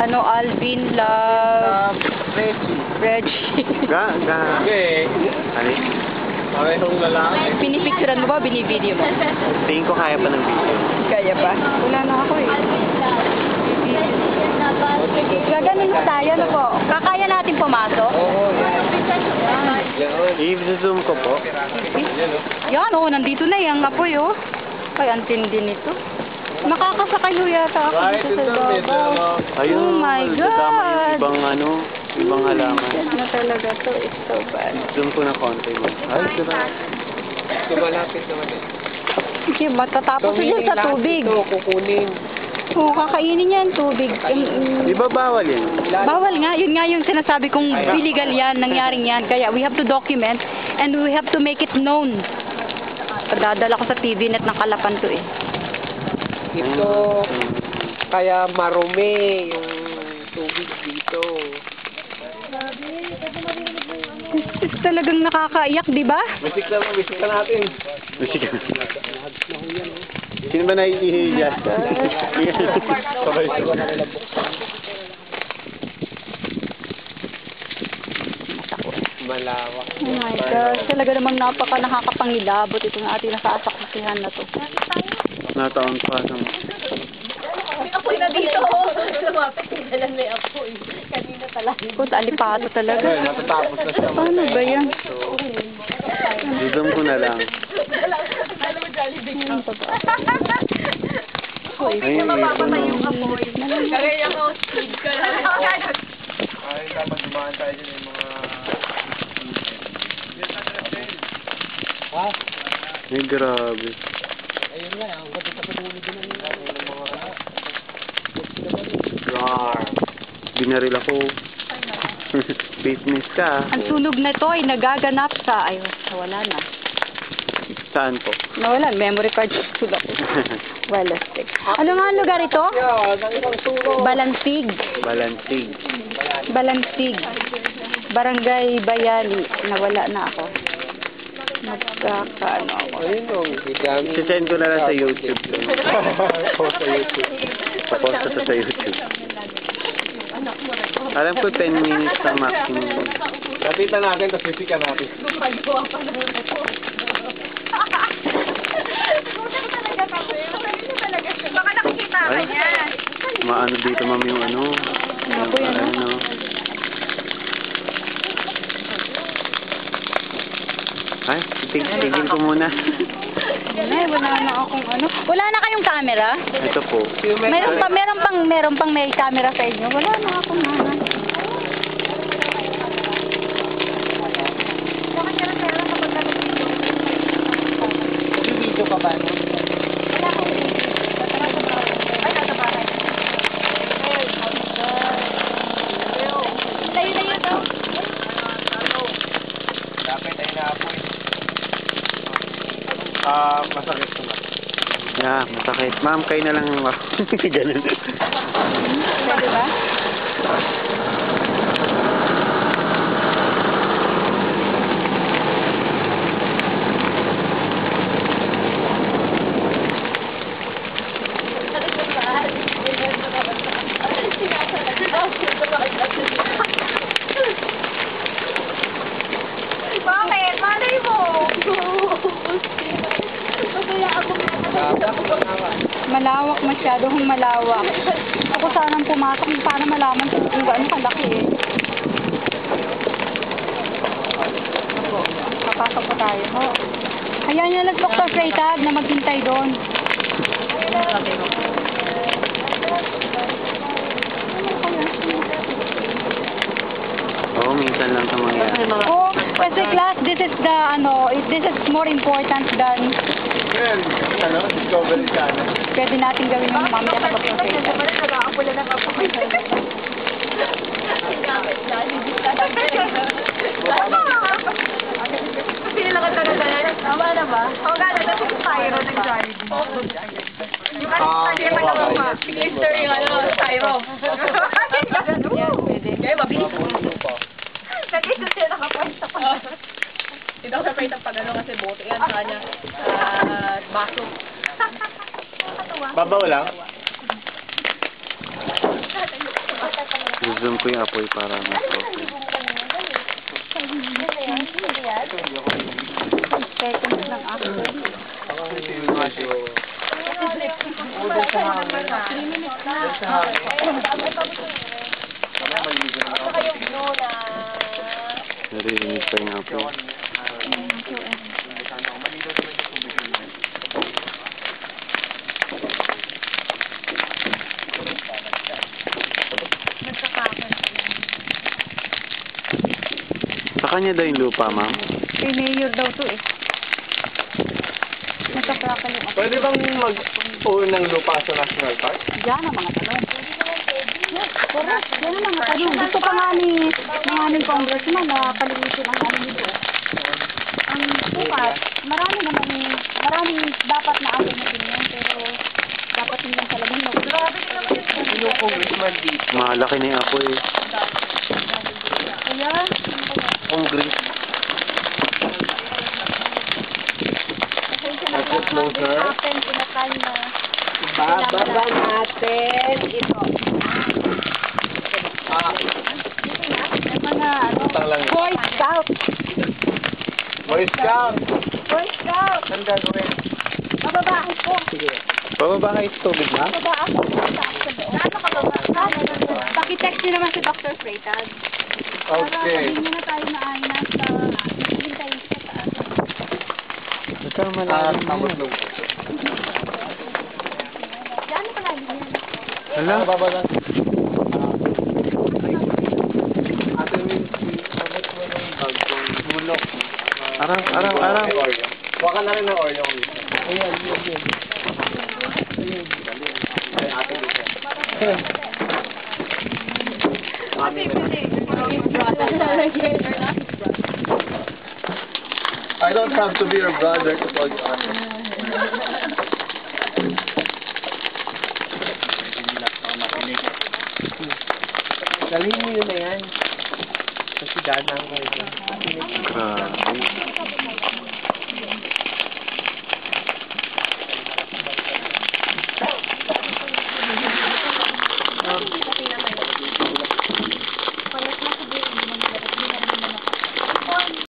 ano, Alvin, Love, Reggie. Okay. Ano? Parehong lalaki. Pinipicturean mo ba, binivideo mo? Tingin ko kaya pa ng video. Kaya pa? Wala na ako eh. Gaganon na tayo, ano po? Kakaya natin pumasok? Oo, yan. I-zoom ko po. Yan, oo, nandito na yung apoy, oh. Ay, ang tindi nito. Nakakasakay yata ako Right, dito sa ito, babaw. Ayun, Oh my nadadama yung God! ibang ano, ibang halaman. Sad na talaga to. It's so bad. Zoom ko na konti mo. Ay, diba? Malapit naman eh. Kasi matatapos yun sa tubig. Ito, kukunin. Oo, kakainin yan, tubig. Di ba bawal yan? Bawal nga, yun nga yung sinasabi kong illegal yan, nangyaring yan. Kaya we have to document and we have to make it known. Padadala ko sa TV net ng Kalapan to eh. Ito, kaya marumi yung tubig dito. Talagang nakakaiyak, di ba? Bisik ka natin. Musika. Sino ba naiihiya? Malawak. Oh my gosh, talaga namang nakakapangilabot itong ating nasasaksihan na to. Nataon pa sa... Apoy na dito. Lumapit, dalan may apoy. Kanina talaga. Puta, alipato talaga. Ay, natatapos na siya. Paano ba yan? Zoom ko na lang. Alam mo, Jollibee ka. Ay, Mapapatay yung ito apoy. Kaya yung speed ka lang. Ay, dapat dumaan tayo dyan yung mga... Ha? Ay, grabe. Ayun nga, ang ganda sa pagulog din ng mga... Rar. Binaril ako. Business ka. Ang sunog na to ay nagaganap sa... Ay, wala na. Saan po? Nawala, memory card sulat. Balastik. Ano nga ang lugar ito? Yeah, ang isang tulong. Balansig. Balansig. Balansig. Barangay Bayani. Nawala na ako. Nagkakaano ako. Ayun o, bigami. Sisend ko na lang sa YouTube. Post sa YouTube. Papost ko sa YouTube. Alam ko 10 minutes ang maximum. Lapitan natin, tapos sisikan natin. Gumagawa pa naman ako. Baka nakikita ka Ay. niya. Maano dito ma'am yung ano. Ako yan, no? Ano. Ay, tigil ko muna. Ay, wala na akong ano. Wala na kayong camera? Ito po. Meron pang may camera sa inyo. Wala na akong ano. Baka sira-sira kapag nag-video. Video ka ba? Wala akong video. Ay, nasa bahay. Layo-layo daw. Lapit ay naapoy. Masakit ko na. Yeah, masakit. Ma'am, kayo na lang. Ganun. Pwede ba? Bakit? Malay mo! Kaya ako Malawak, masyadong malawak. Ako sanang pumasok para malaman kung gaano kalaki eh. Ako, papasok po tayo. Oh. Hayaan niyo lang Dr. Freitag na maghintay doon. Oo, minsan lang sa mangyari. Oh, kasi class, this is the, ano, this is more important than Yan, ano, discovery channel. pwede natin gawin yung mamaya sa Dr. Freitag. nag-aapula ng apoy. Gamit na, Sino lang ang talaga? Tama na ba? O gano'n, kasi yung Tyro nag-Jollibee. Yung kasi yung nagkakama. Glister yung ano, Tyro. Yan, pwede. Kaya mabilis. Nag-isip siya nakapwesta pa. Hindi ako sa ang pag-ano kasi boto yan sa kanya. Baso. Babaw lang? Zoom ko yung apoy para mas okay. 5 seconds lang after. Naririnig pa yung apoy. Sa kanya daw yung lupa, ma'am? Kay Mayor daw to eh. Nagkakrakal yung ako. Pwede bang mag-own ng lupa sa National Park? Diyan ang mga tanong. Correct. Diyan ang mga tanong. Gusto pa nga ni aming congressman na palimutin ang ano nito. Ang bukas, maraming dapat na alam natin yan, pero dapat hindi lang talagang Sino congressman dito? Malaki na yung apoy. Kaya, Congress. Let's get closer. happen in a time na Bababa natin ito. may mga Utang lang. Boy Scout. Boy Scout! Boy Scout. Saan gagawin? Bababaan ko. Sige. Pababa kayo sa tubig, ma'am? Bababaan ko. Gaano ka baba? Pakitext niyo naman si Dr. Freitag. Para Okay. sabihin niyo na tayo na ay nasa hintayin siya sa atin. Nagkamalalim na Tapos yun. nung... Gaano ka lang yun? Hala? Bababa lang. Ate Mincy, abot mo ng bagong bulok. Arang. Waka na rin ng Oreo. Ayan. Ay, ate dito. Mami I don't have to be your brother to call you ate. Dalhin mo yun na yan. Kasi dadang ko ito. Grabe.